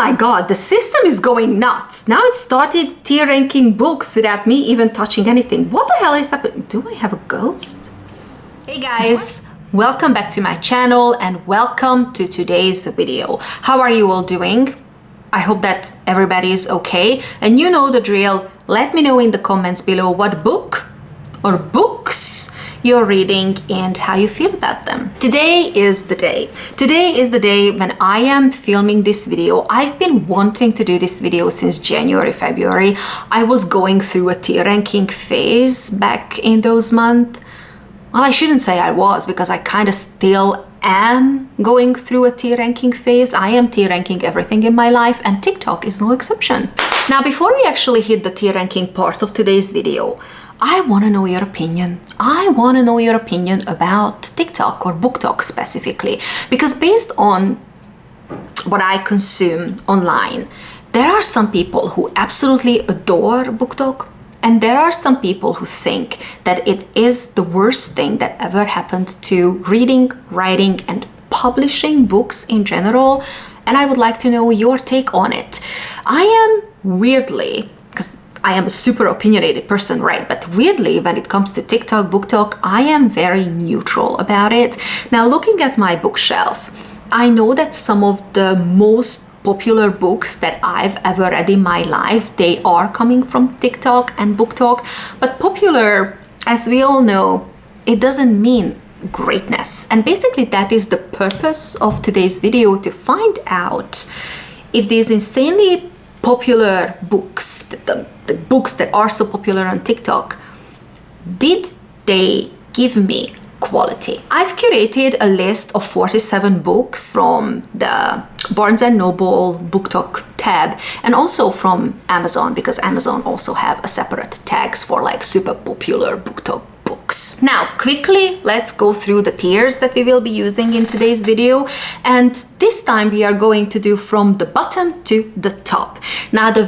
my god, the system is going nuts. Now it started tier ranking books without me even touching anything. What the hell is happening? Do I have a ghost? Hey guys, welcome back to my channel and welcome to today's video. How are you all doing? I hope that everybody is okay, and you know the drill. Let me know in the comments below what book or books you're reading and how you feel about them. Today is the day. Today is the day when I am filming this video. I've been wanting to do this video since January, February. I was going through a tier ranking phase back in those months. Well, I shouldn't say I was, because I kind of still am going through a tier ranking phase. I am tier ranking everything in my life, and TikTok is no exception. Now, before we actually hit the tier ranking part of today's video, I want to know your opinion. I want to know your opinion about TikTok or booktok specifically, because based on what I consume online, there are some people who absolutely adore booktok, and there are some people who think that it is the worst thing that ever happened to reading, writing, and publishing books in general. And I would like to know your take on it. I am weirdly, because I am a super opinionated person, right? But weirdly, when it comes to TikTok, booktok, I am very neutral about it. Now, looking at my bookshelf, I know that some of the most popular books that I've ever read in my life, they are coming from TikTok and booktok. But popular, as we all know, it doesn't mean greatness. And basically that is the purpose of today's video, to find out if these insanely popular books, the books that are so popular on TikTok, did they give me quality? I've curated a list of 47 books from the Barnes & Noble booktok tab, and also from Amazon, because Amazon also have a separate tags for like super popular booktok books. Now, quickly, let's go through the tiers that we will be using in today's video. And this time we are going to do from the bottom to the top. Now, the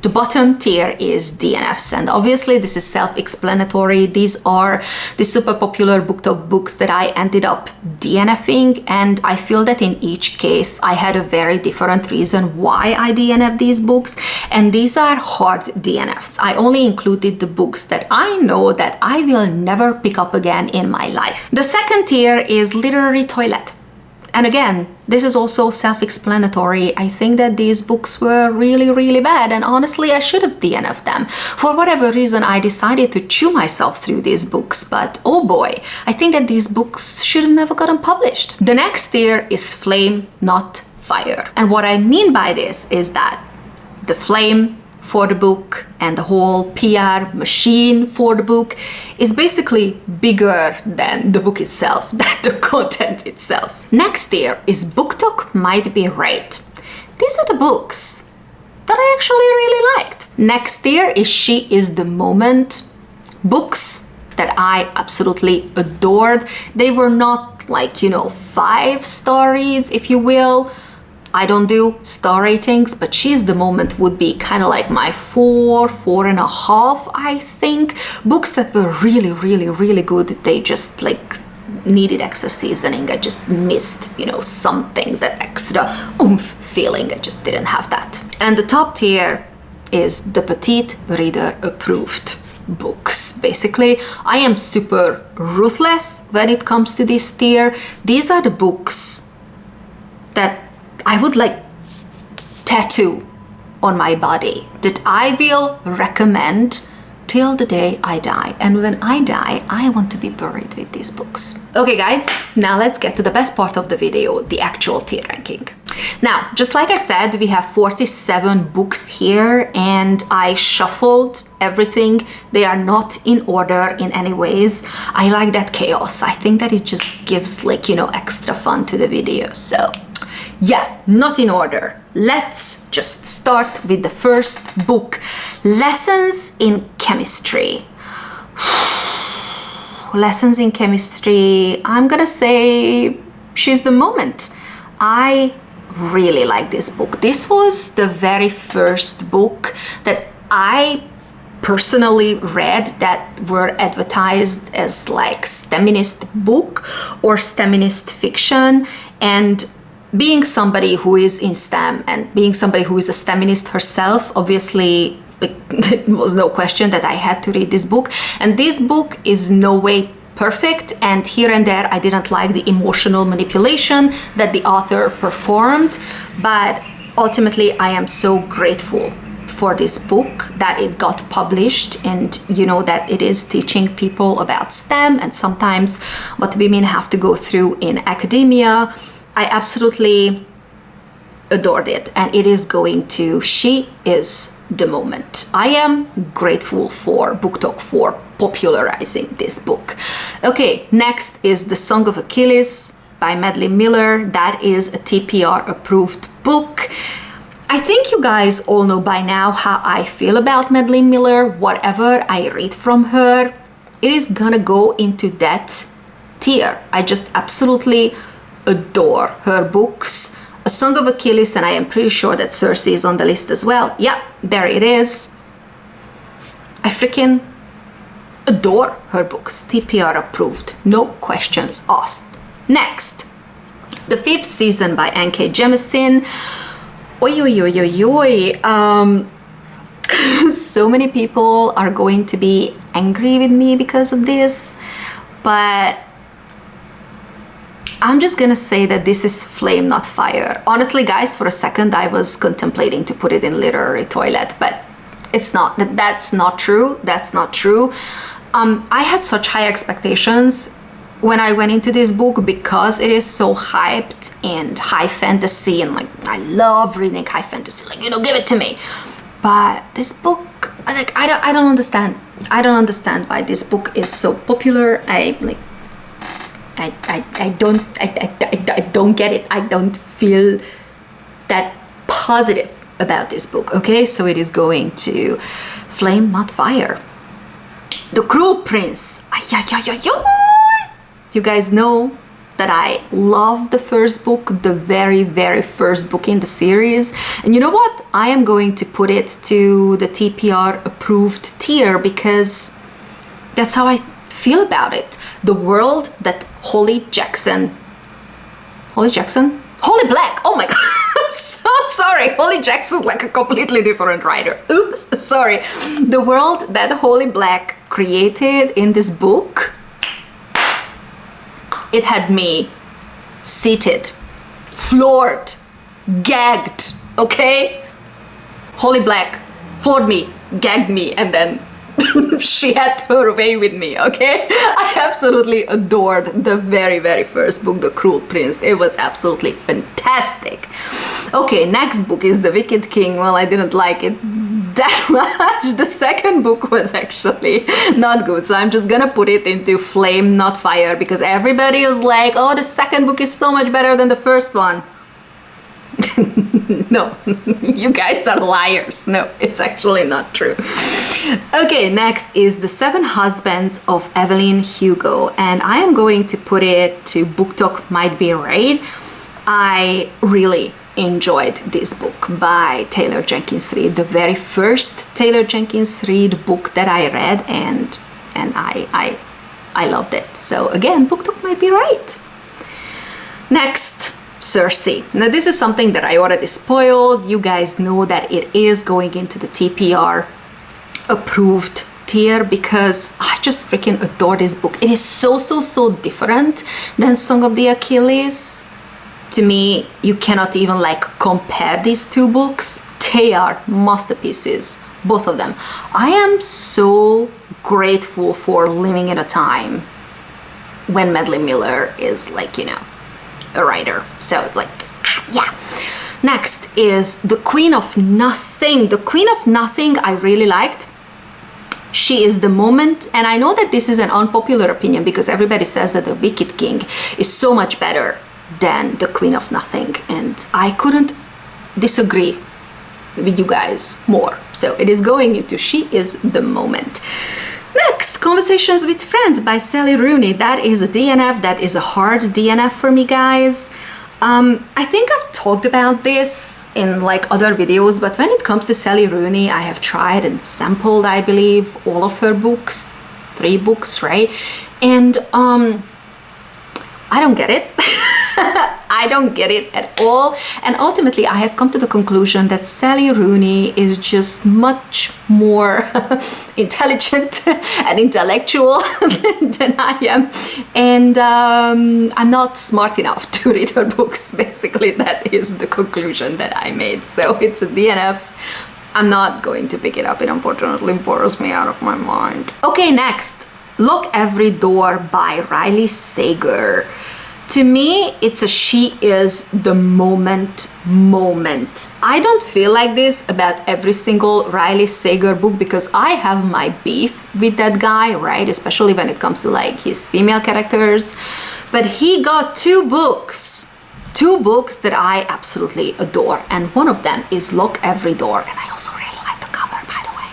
bottom tier is DNFs, and obviously this is self-explanatory. These are the super popular booktok books that I ended up DNFing, and I feel that in each case I had a very different reason why I DNF these books, and these are hard DNFs. I only included the books that I know that I will never pick up again in my life. The second tier is literary toilet. And again, this is also self-explanatory. I think that these books were really, really bad, and honestly, I should have DNF'd them. For whatever reason, I decided to chew myself through these books, but oh boy, I think that these books should have never gotten published. The next tier is flame, not fire. And what I mean by this is that the flame for the book and the whole PR machine for the book is basically bigger than the book itself, than the content itself. Next tier is booktok might be right. These are the books that I actually really liked. Next tier is she is the moment. Books that I absolutely adored. They were not like, 5-star reads, if you will. I don't do star ratings, but She's the Moment would be kind of like my 4.5, I think. Books that were really, really, really good. They just like needed extra seasoning. I just missed, something, that extra oomph feeling. I just didn't have that. And the top tier is the petite reader approved books. Basically, I am super ruthless when it comes to this tier. These are the books that I would like tattoo on my body, that I will recommend till the day I die. And when I die, I want to be buried with these books. Okay guys, now let's get to the best part of the video, the actual tier ranking. Now, just like I said, we have 47 books here, and I shuffled everything. They are not in order in any ways. I like that chaos. I think that it just gives extra fun to the video. So yeah, not in order. Let's just start with the first book, Lessons in Chemistry. Lessons in Chemistry, I'm gonna say She's the Moment. I really like this book. This was the very first book that I personally read that were advertised as like STEMinist book or STEMinist fiction, and being somebody who is in STEM and being somebody who is a STEMinist herself, obviously it was no question that I had to read this book. And this book is no way perfect, and here and there I didn't like the emotional manipulation that the author performed, but ultimately I am so grateful for this book that it got published, and that it is teaching people about STEM and sometimes what women have to go through in academia. I absolutely adored it, and it is going to She Is the Moment. I am grateful for BookTok for popularizing this book. Okay, next is The Song of Achilles by Madeline Miller. That is a TPR approved book. I think you guys all know by now how I feel about Madeline Miller. Whatever I read from her, it is gonna go into that tier. I just absolutely adore her books. A Song of Achilles, and I am pretty sure that Zsuzsi is on the list as well. Yeah, there it is. I freaking adore her books. TPR approved, no questions asked. Next, The Fifth Season by N.K. Jemisin. Oi, oi, oi, oi, oi. So many people are going to be angry with me because of this, but I'm just gonna say that this is flame, not fire. Honestly, guys, for a second I was contemplating to put it in literary toilet, but it's not. That's not true. That's not true. I had such high expectations when I went into this book because it is so hyped and high fantasy, and like I love reading high fantasy. Like, give it to me. But this book, like I don't understand. I don't understand why this book is so popular. I don't get it. I don't feel that positive about this book. Okay, so it is going to flame, not fire. The Cruel Prince. You guys know that I love the first book, the very, very first book in the series. And you know what? I am going to put it to the TPR approved tier because that's how I feel about it. The world that Holly Black, oh my god, I'm so sorry. Holly Jackson's like a completely different writer. Oops, sorry. The world that Holly Black created in this book, it had me seated, floored, gagged, okay? Holly Black floored me, gagged me, and then she had her way with me, okay? I absolutely adored the very, very first book, The Cruel Prince. It was absolutely fantastic. Okay, next book is The Wicked King. Well, I didn't like it that much. The second book was actually not good, so I'm just gonna put it into flame, not fire, because everybody was like, oh, the second book is so much better than the first one. No, you guys are liars. No, it's actually not true. Okay, next is The Seven Husbands of Evelyn Hugo, and I am going to put it to BookTok Might Be Right. I really enjoyed this book by Taylor Jenkins Reid, the very first Taylor Jenkins Reid book that I read, and I loved it. So again, BookTok Might Be Right. Next, Zsuzsi. Now this is something that I already spoiled. You guys know that it is going into the TPR approved tier because I just freaking adore this book. It is so different than Song of the Achilles. To me, you cannot even like compare these two books. They are masterpieces, both of them. I am so grateful for living in a time when Madeline Miller is like, a writer. So like, yeah. Next is The Queen of Nothing. The Queen of Nothing I really liked. She Is the Moment, and I know that this is an unpopular opinion because everybody says that The Wicked King is so much better than The Queen of Nothing, and I couldn't disagree with you guys more. So it is going into She Is the Moment. Next, Conversations with Friends by Sally Rooney. That is a DNF. That is a hard DNF for me, guys. I think I've talked about this in like other videos, but when it comes to Sally Rooney, I have tried and sampled, I believe, all of her books, 3 books, right? And I don't get it. I don't get it at all. And ultimately, I have come to the conclusion that Sally Rooney is just much more intelligent and intellectual than I am. And I'm not smart enough to read her books. Basically, that is the conclusion that I made. So it's a DNF. I'm not going to pick it up. It unfortunately bores me out of my mind. Okay, next. Lock Every Door by Riley Sager. To me, it's a she is the moment. I don't feel like this about every single Riley Sager book because I have my beef with that guy, right? Especially when it comes to like his female characters. But he got two books that I absolutely adore, and one of them is Lock Every Door, and I also really like the cover, by the way.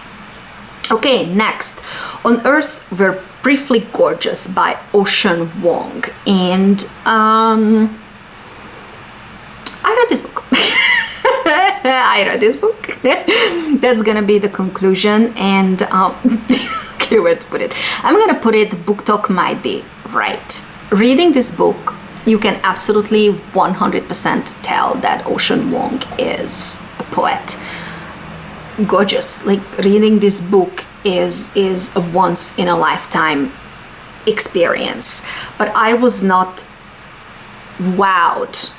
Okay, next, On Earth We're Briefly Gorgeous by Ocean Wong, and I read this book. I read this book. That's gonna be the conclusion, and okay, where to put it? I'm gonna put it, BookTok might be right. Reading this book, you can absolutely 100% tell that Ocean Wong is a poet. Gorgeous. Like, reading this book is a once in a lifetime experience. But I was not wowed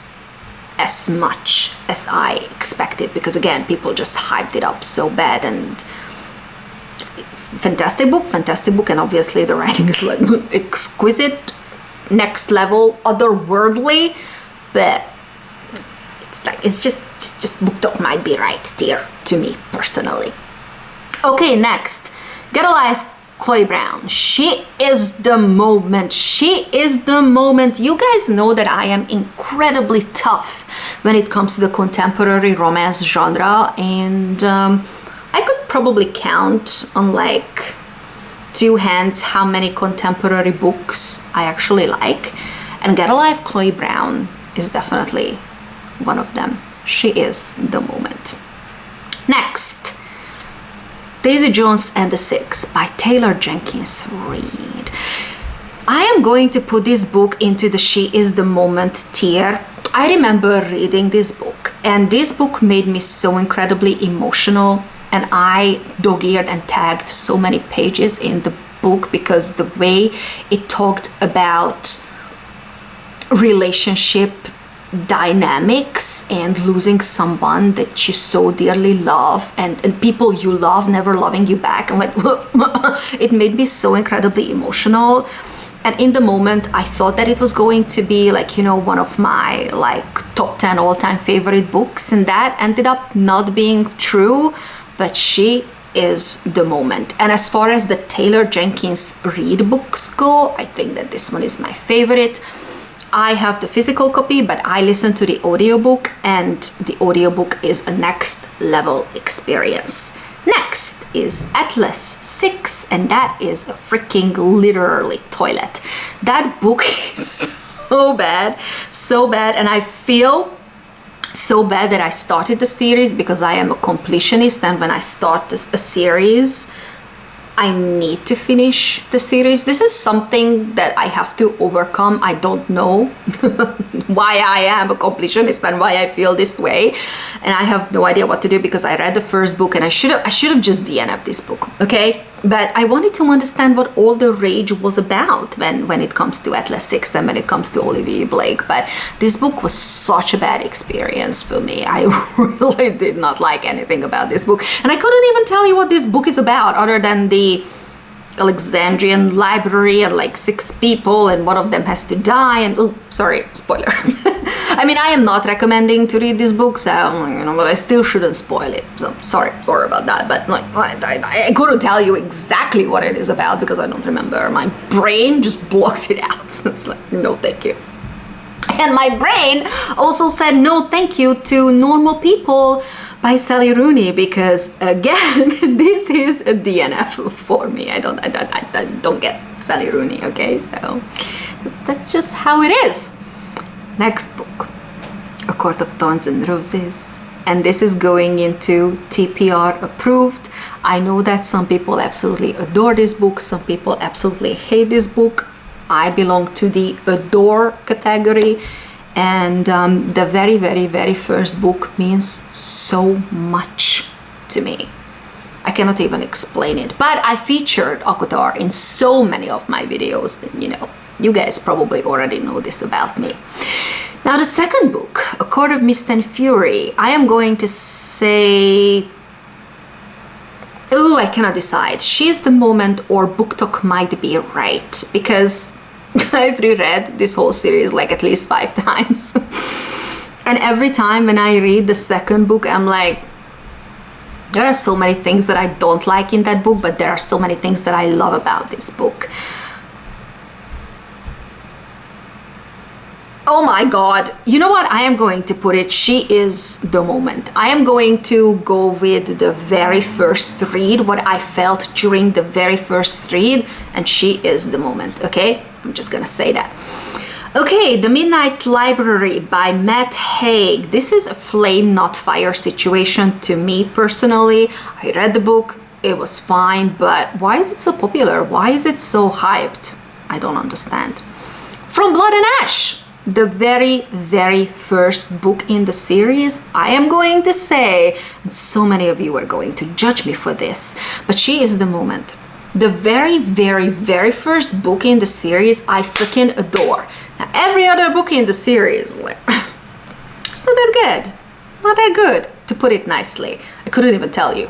as much as I expected because, again, people just hyped it up so bad. And fantastic book, and obviously the writing is like exquisite, next level, otherworldly, but it's just BookTok might be right tier to me personally. Okay, next, Get a Life, Chloe Brown. She is the moment. You guys know that I am incredibly tough when it comes to the contemporary romance genre, and I could probably count on like two hands how many contemporary books I actually like, and Get a Life, Chloe Brown is definitely one of them. She is the moment. Next, Daisy Jones and the Six by Taylor Jenkins Reid. I am going to put this book into the She is the moment tier. I remember reading this book, and this book made me so incredibly emotional, and I dog-eared and tagged so many pages in the book because the way it talked about relationship dynamics and losing someone that you so dearly love, and people you love never loving you back, and like it made me so incredibly emotional. And in the moment I thought that it was going to be like, you know, one of my like top 10 all-time favorite books, and that ended up not being true. But she is the moment. And as far as the Taylor Jenkins Reid books go, I think that this one is my favorite. I have the physical copy, but I listen to the audiobook, and the audiobook is a next level experience. Next is Atlas 6, and that is a freaking literally toilet. That book is so bad, and I feel so bad that I started the series because I am a completionist, and when I start a series, I need to finish the series. This is something that I have to overcome. I don't know why I am a completionist and why I feel this way, and I have no idea what to do because I read the first book and I should have just DNF'd this book, okay? But I wanted to understand what all the rage was about when it comes to Atlas 6 and when it comes to Olivia Blake. But this book was such a bad experience for me. I really did not like anything about this book. And I couldn't even tell you what this book is about other than the Alexandrian library and like 6 people, and one of them has to die, and oh, sorry, spoiler. I mean, I am not recommending to read this book, so you know, but I still shouldn't spoil it. So sorry about that. But like, I couldn't tell you exactly what it is about because I don't remember. My brain just blocked it out. So it's like, no, thank you. And my brain also said no thank you to Normal People by Sally Rooney because, again, this is a DNF for me. I don't get Sally Rooney, okay? So that's just how it is. Next book, A Court of Thorns and Roses. And this is going into TPR approved. I know that some people absolutely adore this book. Some people absolutely hate this book. I belong to the adore category, And the very, very, very first book means so much to me. I cannot even explain it. But I featured ACOTAR in so many of my videos. You know, you guys probably already know this about me. Now the second book, A Court of Mist and Fury, I am going to say, oh, I cannot decide. She's the Moment or BookTok Might Be Right, because I've reread this whole series like at least 5 times. And every time when I read the second book, I'm like, there are so many things that I don't like in that book, but there are so many things that I love about this book. Oh my God, you know what? I am going to put it, she is the moment. I am going to go with the very first read, what I felt during the very first read, and she is the moment, okay? I'm just gonna say that. Okay, The Midnight Library by Matt Haig. This is a flame, not fire situation to me personally. I read the book, it was fine, but why is it so popular? Why is it so hyped? I don't understand. From Blood and Ash, the very, very first book in the series, I am going to say, and so many of you are going to judge me for this, but she is the moment. The very, very, very first book in the series, I freaking adore. Now, every other book in the series, like, it's not that good. Not that good, to put it nicely. I couldn't even tell you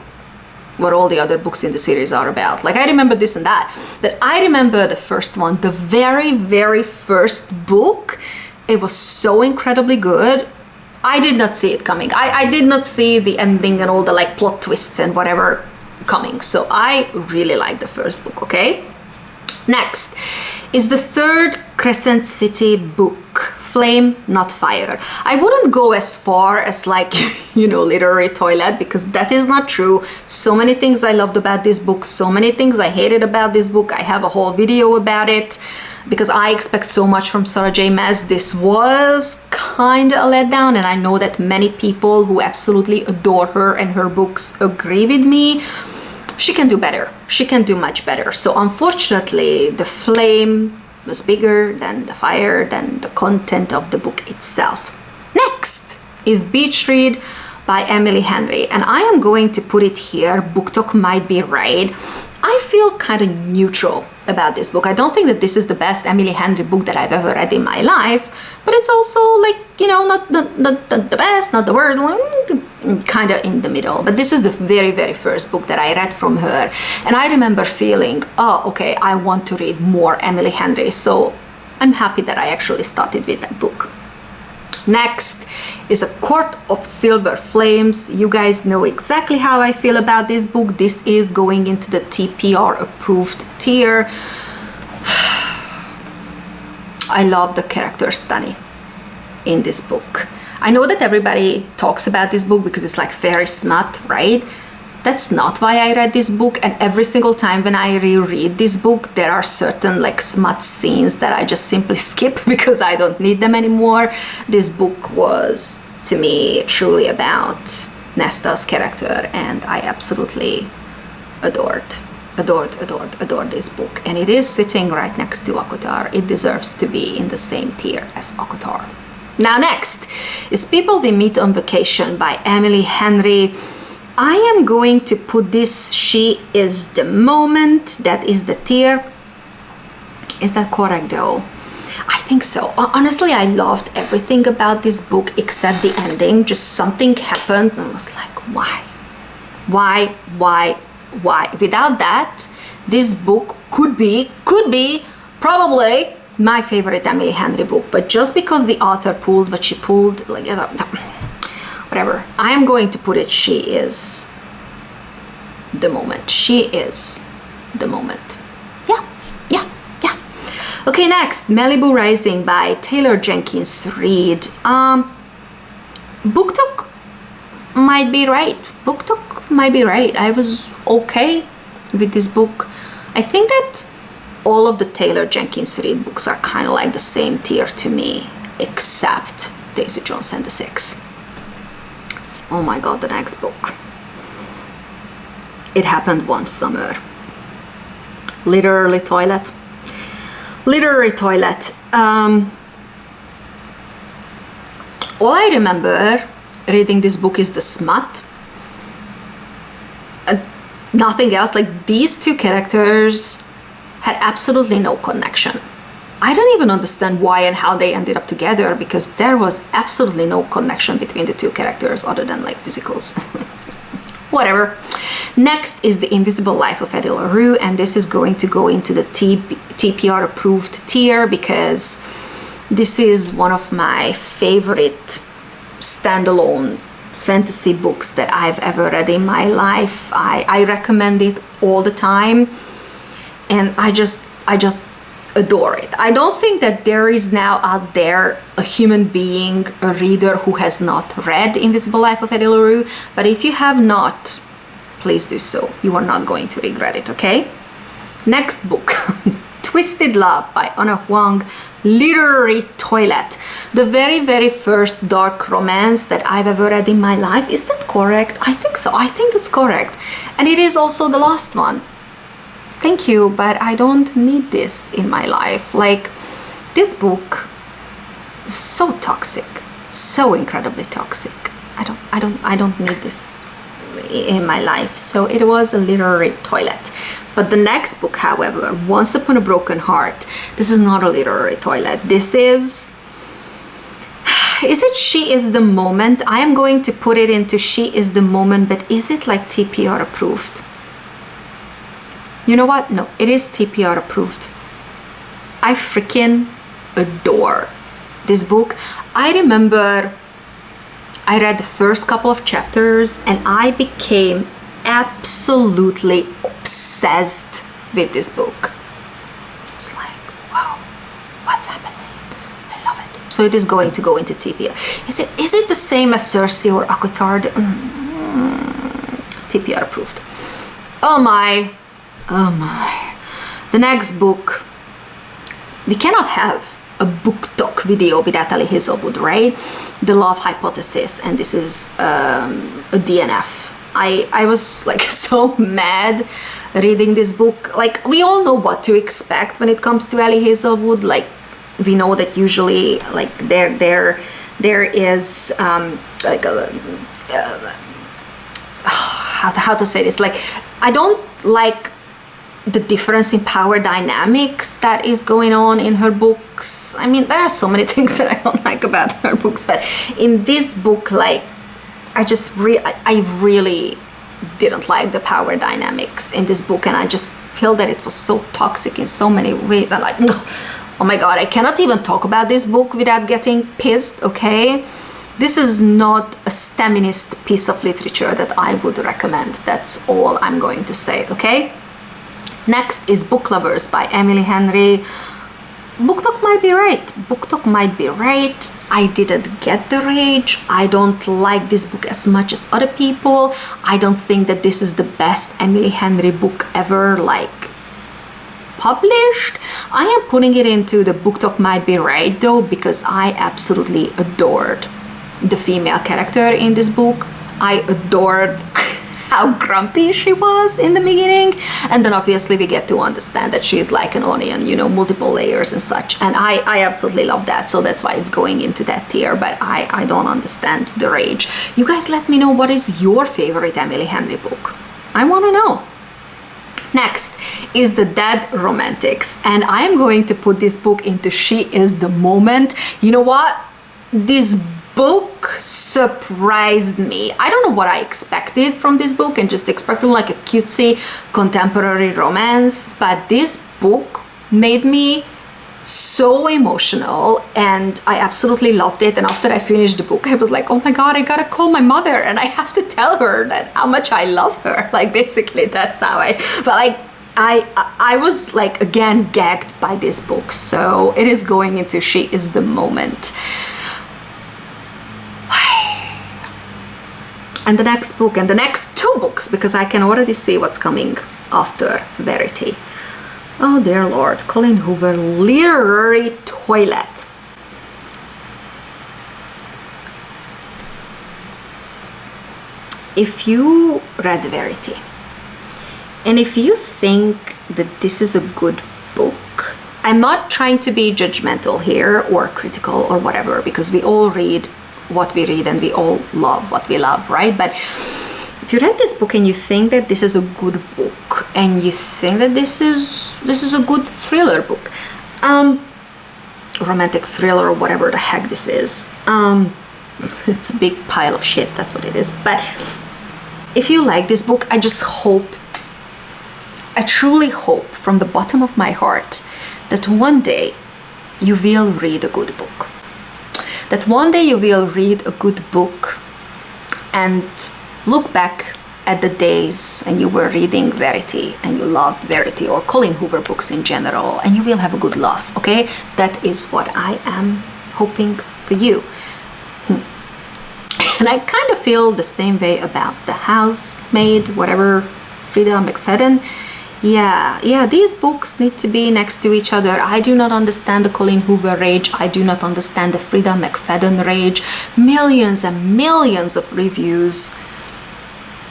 what all the other books in the series are about. Like, I remember this and that, but I remember the first one, the very, very first book. It was so incredibly good. I did not see it coming. I did not see the ending and all the like plot twists and whatever coming. So I really like the first book, okay? Next is the third Crescent City book, Flame, Not Fire. I wouldn't go as far as like, you know, literary toilet, because that is not true. So many things I loved about this book, so many things I hated about this book. I have a whole video about it, because I expect so much from Sarah J. Maas. This was kind of a letdown, and I know that many people who absolutely adore her and her books agree with me. She can do better. She can do much better. So unfortunately, the flame was bigger than the fire, than the content of the book itself. Next is Beach Read by Emily Henry, and I am going to put it here, BookTok Might Be Right. I feel kind of neutral about this book. I don't think that this is the best Emily Henry book that I've ever read in my life, but it's also like, you know, not the best, not the worst, kind of in the middle. But this is the very, very first book that I read from her, and I remember feeling, oh, okay, I want to read more Emily Henry, so I'm happy that I actually started with that book. Next is A Court of Silver Flames. You guys know exactly how I feel about this book. This is going into the TPR approved tier. I love the character study in this book. I know that everybody talks about this book because it's like fairy smut, right? That's not why I read this book, and every single time when I reread this book, there are certain like smut scenes that I just simply skip because I don't need them anymore. This book was, to me, truly about Nesta's character, and I absolutely adored this book. And it is sitting right next to ACOTAR. It deserves to be in the same tier as ACOTAR. Now next is People We Meet on Vacation by Emily Henry. I am going to put this, she is the moment, that is the tier. Is that correct though? I think so. Honestly, I loved everything about this book except the ending. Just something happened and I was like, why? Why? Without that, this book could be probably my favorite Emily Henry book, but just because the author pulled what she pulled, like, whatever, I am going to put it, she is the moment. She is the moment. Yeah. Okay, next, Malibu Rising by Taylor Jenkins Reid. BookTok might be right. BookTok might be right. I was okay with this book. I think that all of the Taylor Jenkins Reid books are kind of like the same tier to me, except Daisy Jones and the Six. Oh my god, the next book. It Happened One Summer. Literary toilet. All I remember reading this book is the smut. Nothing else. Like, these two characters had absolutely no connection. I don't even understand why and how they ended up together, because there was absolutely no connection between the two characters other than like physicals. Whatever. Next is The Invisible Life of Eddie LaRue, and this is going to go into the TPR approved tier because this is one of my favorite standalone fantasy books that I've ever read in my life. I recommend it all the time, and I just adore it. I don't think that there is now out there a human being, a reader who has not read Invisible Life of Eddie LaRue, but if you have not, please do so. You are not going to regret it, okay? Next book, Twisted Love by Anna Huang, literary toilet. The very, very first dark romance that I've ever read in my life. Is that correct? I think so. I think that's correct. And it is also the last one. Thank you, but I don't need this in my life. Like, this book is so toxic, so incredibly toxic. I don't need this in my life. So it was a literary toilet. But the next book, however, Once Upon a Broken Heart, this is not a literary toilet. This is it She Is the Moment? I am going to put it into She Is the Moment, but is it like TPR approved? You know what? No, it is TPR approved. I freaking adore this book. I remember I read the first couple of chapters and I became absolutely obsessed with this book. It's like, wow, what's happening? I love it. So it is going to go into TPR. Is it the same as Cersei or Akotard? TPR approved. Oh my. The next book, we cannot have a booktok video without Ali Hazelwood, right? The Love Hypothesis, and this is a DNF. I was like so mad reading this book. Like, we all know what to expect when it comes to Ali Hazelwood. Like, we know that usually like there is like a how to say this, like, I don't like the difference in power dynamics that is going on in her books. I mean, there are so many things that I don't like about her books, but in this book, like, I really didn't like the power dynamics in this book, and I just feel that it was so toxic in so many ways. And like, oh my god, I cannot even talk about this book without getting pissed, okay? This is not a STEMinist piece of literature that I would recommend. That's all I'm going to say, okay? Next is Book Lovers by Emily Henry. BookTok might be right. BookTok might be right. I didn't get the rage. I don't like this book as much as other people. I don't think that this is the best Emily Henry book ever, like, published. I am putting it into the BookTok might be right though, because I absolutely adored the female character in this book. I adored how grumpy she was in the beginning, and then obviously we get to understand that she's like an onion, you know, multiple layers and such, and I absolutely love that, so that's why it's going into that tier. But I don't understand the rage. You guys let me know, what is your favorite Emily Henry book? I want to know. Next is The Dead Romantics, and I am going to put this book into She Is the Moment. You know what? This book surprised me. I don't know what I expected from this book, and just expected like a cutesy contemporary romance, but this book made me so emotional and I absolutely loved it. And after I finished the book, I was like, oh my god, I gotta call my mother and I have to tell her that how much I love her. Like, basically that's how but like I was like, again, gagged by this book. So it is going into She Is the Moment. And the next book, and the next two books, because I can already see what's coming after Verity. Oh dear Lord, Colleen Hoover, literary toilet. If you read Verity, and if you think that this is a good book, I'm not trying to be judgmental here or critical or whatever, because we all read what we read and we all love what we love, right? But if you read this book and you think that this is a good book and you think that this is a good thriller book, romantic thriller or whatever the heck this is, it's a big pile of shit, that's what it is. But if you like this book, I truly hope from the bottom of my heart that one day you will read a good book. That one day you will read a good book and look back at the days and you were reading Verity and you loved Verity or Colleen Hoover books in general, and you will have a good laugh, okay? That is what I am hoping for you. And I kind of feel the same way about The Housemaid, whatever, Frida McFadden. Yeah, these books need to be next to each other. I do not understand the Colleen Hoover rage. I do not understand the Frida McFadden rage. Millions and millions of reviews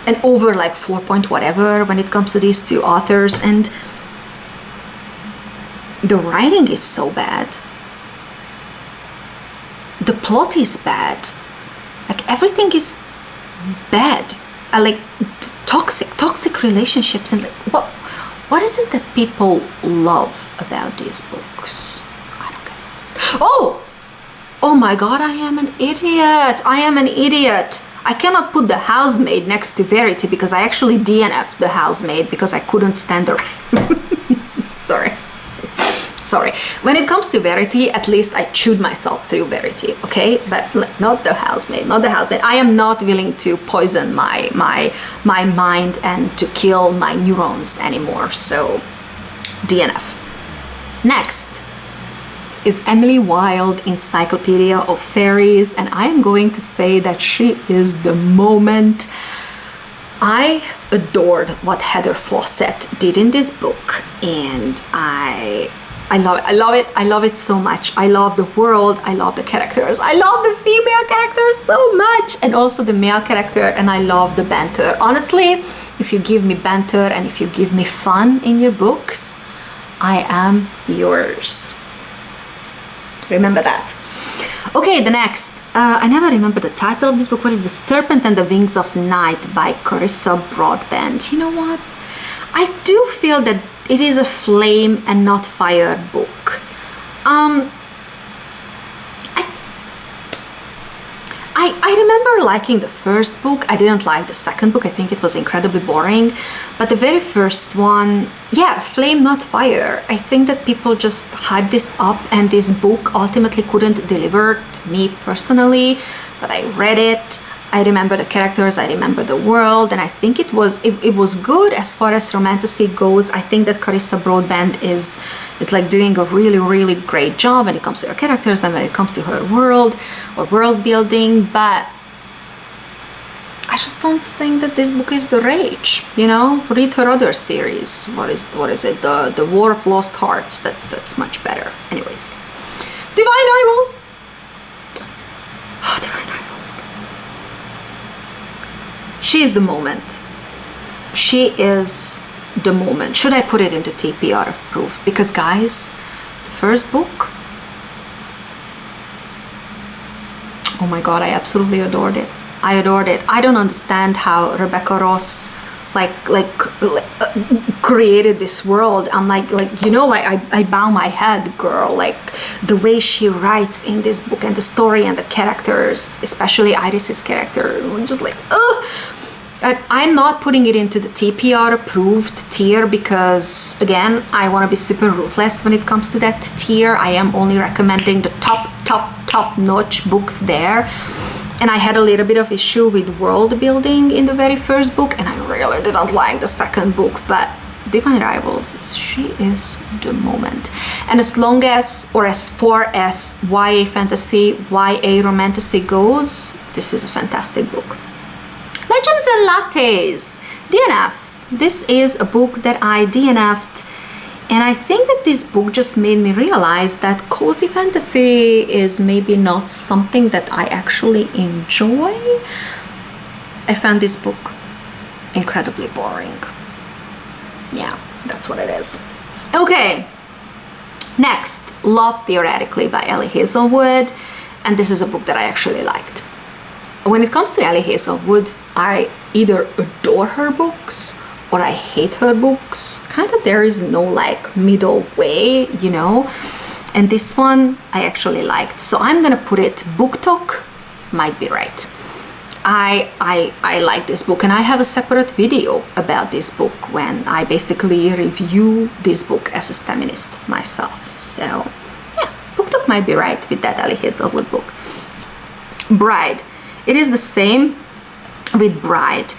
and over like 4 point whatever when it comes to these two authors, and the writing is so bad. The plot is bad. Like everything is bad. I like toxic relationships, and like what is it that people love about these books? I don't get it. Oh my god, I am an idiot. I cannot put The Housemaid next to Verity because I actually DNF'd The Housemaid because I couldn't stand her. Sorry. When it comes to Verity, at least I chewed myself through Verity, okay? But not The Housemaid. I am not willing to poison my mind and to kill my neurons anymore, so DNF. Next is Emily Wilde, Encyclopedia of Fairies, and I am going to say that she is the moment. I adored what Heather Fawcett did in this book, and I love it so much. I love the world, I love the characters, I love the female characters so much, and also the male character, and I love the banter. Honestly, if you give me banter and if you give me fun in your books, I am yours. Remember that. Okay, the next. I never remember the title of this book. What is The Serpent and the Wings of Night by Carissa Broadbent? You know what? I do feel that it is a flame and not fire book. I remember liking the first book. I didn't like the second book. I think it was incredibly boring. But the very first one, yeah, flame not fire. I think that people just hyped this up and this book ultimately couldn't deliver to me personally. But I read it. I remember the characters, I remember the world, and I think it was good as far as romantasy goes. I think that Carissa Broadbent is like doing a really great job when it comes to her characters and when it comes to her world or world building, but I just don't think that this book is the rage, you know? Read her other series. What is it? The War of Lost Hearts. That's much better. Anyways. Divine Rivals! Oh, Divine Rivals. She is the moment. She is the moment. Should I put it into TPR approved? Because guys, the first book, oh my god, I absolutely adored it. I adored it. I don't understand how Rebecca Ross created this world. I'm like you know, I bow my head, girl. Like the way she writes in this book and the story and the characters, especially Iris's character, I'm just like, ugh. I'm not putting it into the TPR approved tier because, again, I want to be super ruthless when it comes to that tier. I am only recommending the top notch books there. And I had a little bit of issue with world building in the very first book, and I really didn't like the second book, but Divine Rivals, she is the moment. And as long as, or as far as YA fantasy, YA romantasy goes, this is a fantastic book. Legends and Lattes, DNF. This is a book that I DNF'd, and I think that this book just made me realize that cozy fantasy is maybe not something that I actually enjoy. I found this book incredibly boring. Yeah, that's what it is. Okay, next, Love Theoretically by Ellie Hazelwood, and this is a book that I actually liked. when it comes to Ellie Hazelwood, I either adore her books or I hate her books. Kind of there is no like middle way, you know. And this one I actually liked. So I'm gonna put it booktok might be right. I like this book, and I have a separate video about this book when I basically review this book as a STEMinist myself. So yeah, booktok might be right with that Ellie Hazelwood book. Bride. It is the same with Bride.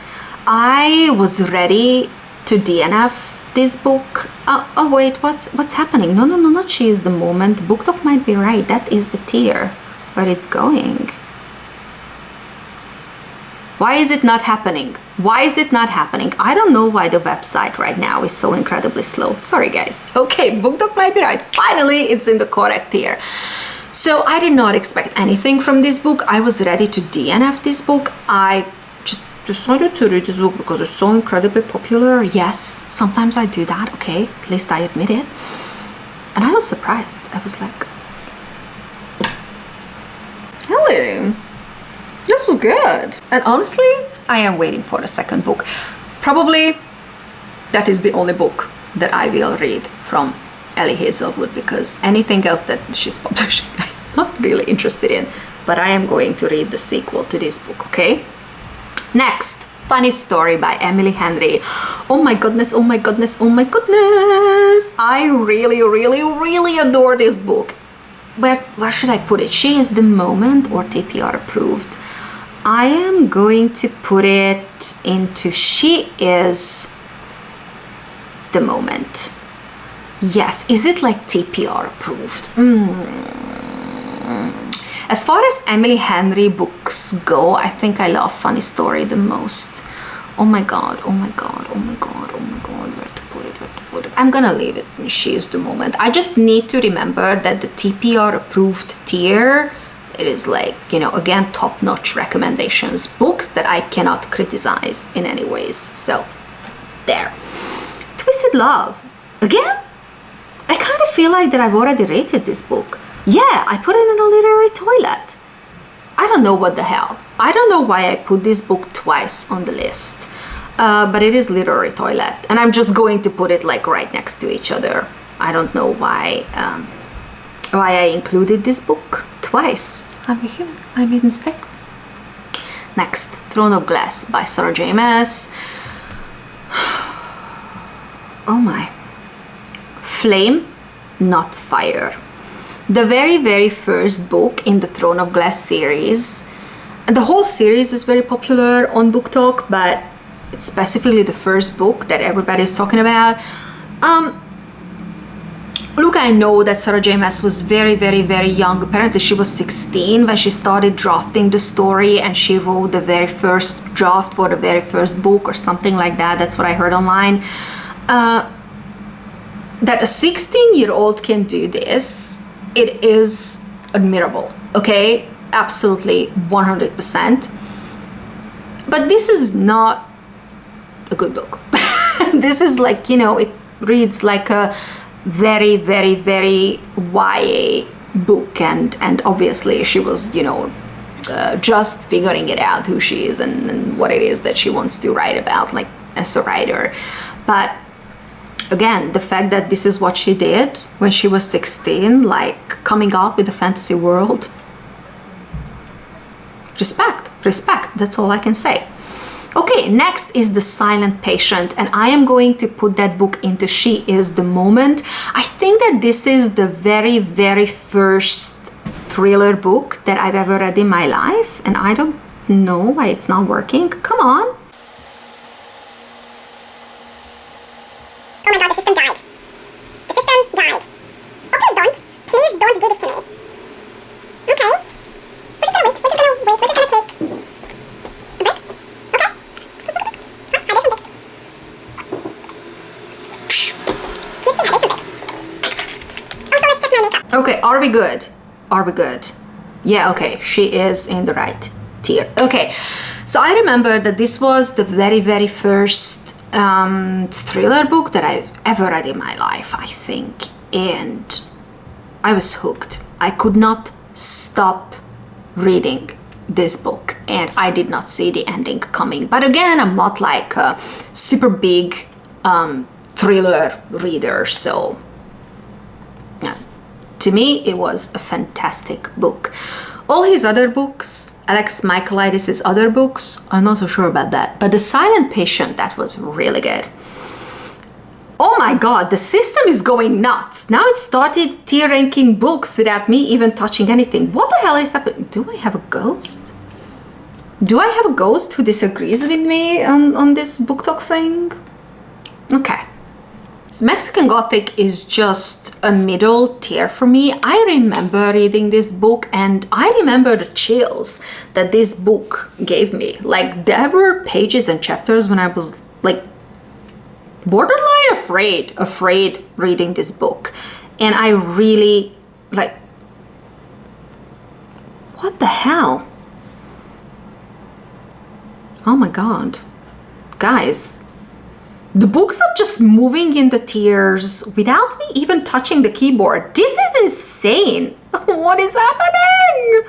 I was ready to DNF this book. Oh wait, what's happening? No, not She Is the Moment. Booktok might be right. That is the tier where it's going. Why is it not happening? Why is it not happening? I don't know why the website right now is so incredibly slow. Sorry guys. Okay, booktok might be right. Finally, it's in the correct tier. So I did not expect anything from this book. I was ready to DNF this book. I just decided to read this book because it's so incredibly popular. Yes, sometimes I do that, okay? At least I admit it. And I was surprised. I was like, hello. This was good. And honestly, I am waiting for the second book. Probably that is the only book that I will read from Ellie Hazelwood, because anything else that she's publishing I'm not really interested in. But I am going to read the sequel to this book, okay? Next, Funny Story by Emily Henry. Oh my goodness, oh my goodness, oh my goodness. I really adore this book. Where should I put it? She Is the Moment or TPR approved? I am going to put it into She Is the Moment. Yes, is it like TPR approved? As far as Emily Henry books go, I think I love Funny Story the most. Oh my god, oh my god, oh my god, oh my god, where to put it, where to put it? I'm gonna leave it in She Is the Moment. I just need to remember that the TPR approved tier, it is like, you know, again, top-notch recommendations, books that I cannot criticize in any ways. So, there. Twisted Love. Again? I kind of feel like that I've already rated this book. Yeah, I put it in a literary toilet. I don't know what the hell. I don't know why I put this book twice on the list. But it is literary toilet. And I'm just going to put it like right next to each other. I don't know why I included this book twice. I'm a human. I made a mistake. Next, Throne of Glass by Sarah J. Maas. Oh my. Flame, not fire. The very first book in the Throne of Glass series. And the whole series is very popular on BookTok, but it's specifically the first book that everybody's talking about. Look, I know that Sarah J. Maas was very young. Apparently she was 16 when she started drafting the story, and she wrote the very first draft for the very first book or something like that. That's what I heard online. That a 16-year-old can do this, it is admirable, okay? Absolutely 100%. But this is not a good book. This is like, you know, it reads like a very YA book, and obviously she was, you know, just figuring it out who she is and what it is that she wants to write about, like as a writer. But again, the fact that this is what she did when she was 16, like coming up with a fantasy world, respect, that's all I can say. Okay, next is The Silent Patient, and I am going to put that book into She Is the Moment. I think that this is the very first thriller book that I've ever read in my life, and I don't know why it's not working. Come on. Oh my god, the system died. The system died. Oh, please don't do this to me. Okay. We're just gonna wait. We're just gonna take a break. Okay. Hydration break. Cutesy hydration break. Also, let's check my makeup. Okay, are we good? Are we good? Yeah, okay, she is in the right tier. Okay, so I remember that this was the very first thriller book that I've ever read in my life, I think, and I was hooked. I could not stop reading this book, and I did not see the ending coming. But again, I'm not like a super big thriller reader, so yeah. To me, it was a fantastic book. All his other books, Alex Michaelides' other books, I'm not so sure about that. But The Silent Patient, that was really good. Oh my god, the system is going nuts. Now it started tier ranking books without me even touching anything. What the hell is happening? Do I have a ghost? Do I have a ghost who disagrees with me on this booktok thing? Okay. Mexican Gothic is just a middle tier for me. I remember reading this book and I remember the chills that this book gave me. Like, there were pages and chapters when I was like borderline afraid reading this book. And I really like, what the hell? Oh my god. Guys, the books are just moving in the tiers without me even touching the keyboard. This is insane. What is happening?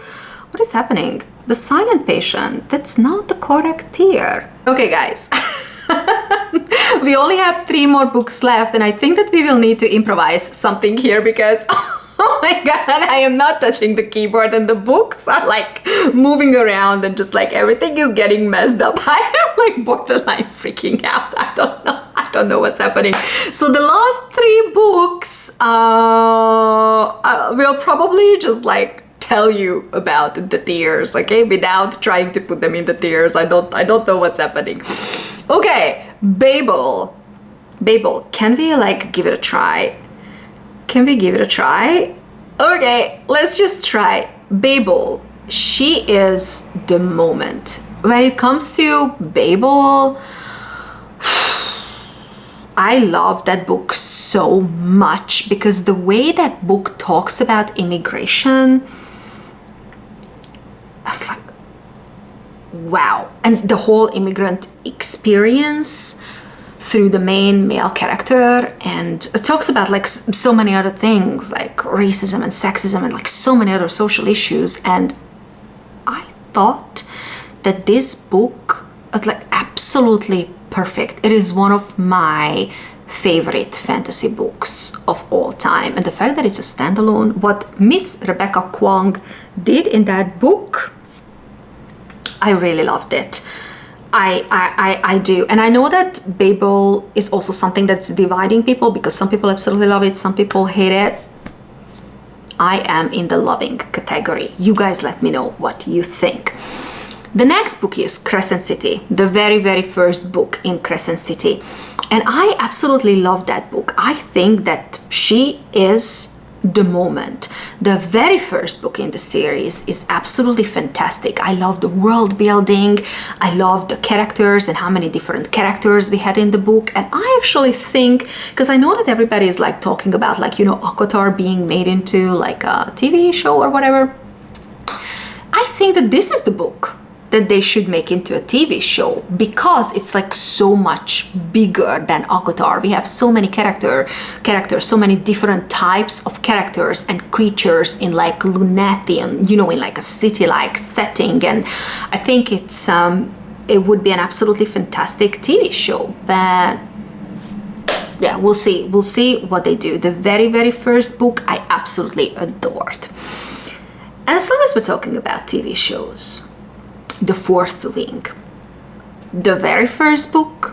What is happening? The Silent Patient, that's not the correct tier. Okay, guys. We only have 3 more books left, and I think that we will need to improvise something here because oh my god, I am not touching the keyboard and the books are like moving around and just like everything is getting messed up. I am like borderline freaking out. I don't know what's happening. So the last 3 books will probably just like tell you about the tiers, okay, without trying to put them in the tiers. I don't know what's happening. Okay, Babel, can we like give it a try? Can we give it a try? Okay, let's just try. Babel, she is the moment. When it comes to Babel, I love that book so much because the way that book talks about immigration, I was like, wow. And the whole immigrant experience through the main male character, and it talks about like so many other things like racism and sexism and like so many other social issues. And I thought that this book is like absolutely perfect. It is one of my favorite fantasy books of all time, and the fact that it's a standalone, what Miss Rebecca Kwong did in that book, I really loved it. I do. And I know that Babel is also something that's dividing people because some people absolutely love it, some people hate it. I am in the loving category. You guys let me know what you think. The next book is Crescent City, the very first book in Crescent City. And I absolutely love that book. I think that she is the moment. The very first book in the series is absolutely fantastic. I love the world building. I love the characters and how many different characters we had in the book. And I actually think, because I know that everybody is like talking about like, you know, Akotar being made into like a TV show or whatever. I think that this is the book that they should make into a TV show because it's like so much bigger than Akotar. We have so many characters, so many different types of characters and creatures in like Lunatian, you know, in like a city-like setting. And I think it's it would be an absolutely fantastic TV show. But yeah, we'll see what they do. The very first book I absolutely adored. And as long as we're talking about TV shows, The Fourth Wing. The very first book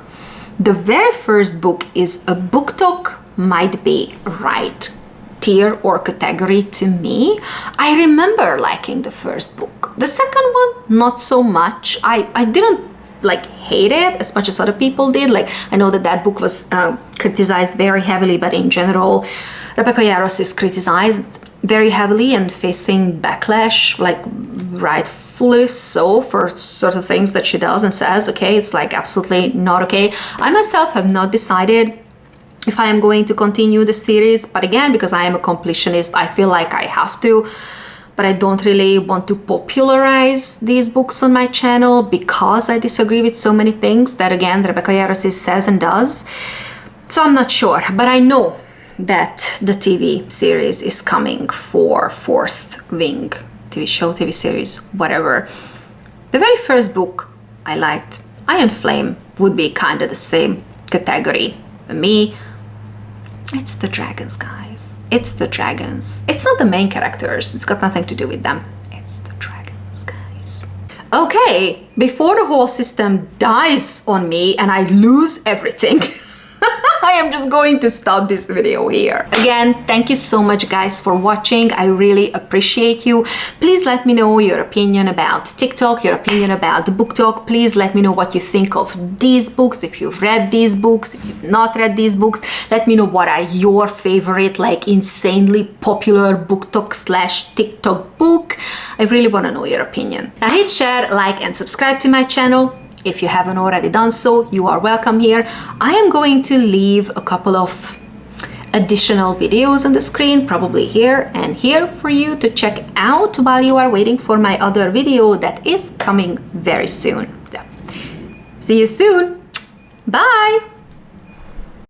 is a booktok might be right tier or category to me. I remember liking the first book. The second one, not so much. I didn't like hate it as much as other people did. Like, I know that book was criticized very heavily, but in general, Rebecca Yarros is criticized very heavily and facing backlash, like rightfully so, for sort of things that she does and says. Okay, it's like absolutely not okay. I myself have not decided if I am going to continue the series, but again, because I am a completionist, I feel like I have to. But I don't really want to popularize these books on my channel because I disagree with so many things that, again, Rebecca Yarros says and does. So I'm not sure, but I know that the TV series is coming for Fourth Wing. TV show, TV series, whatever. The very first book I liked, Iron Flame, would be kind of the same category. For me, it's the dragons, guys. It's the dragons. It's not the main characters. It's got nothing to do with them. It's the dragons, guys. Okay, before the whole system dies on me and I lose everything, I am just going to stop this video here. Again, thank you so much, guys, for watching. I really appreciate you. Please let me know your opinion about TikTok, your opinion about the BookTok. Please let me know what you think of these books, if you've read these books, if you've not read these books. Let me know what are your favorite, like, insanely popular BookTok/TikTok book. I really want to know your opinion. Now hit share, like, and subscribe to my channel. If you haven't already done so, you are welcome here. I am going to leave a couple of additional videos on the screen, probably here and here, for you to check out while you are waiting for my other video that is coming very soon. So, see you soon. Bye.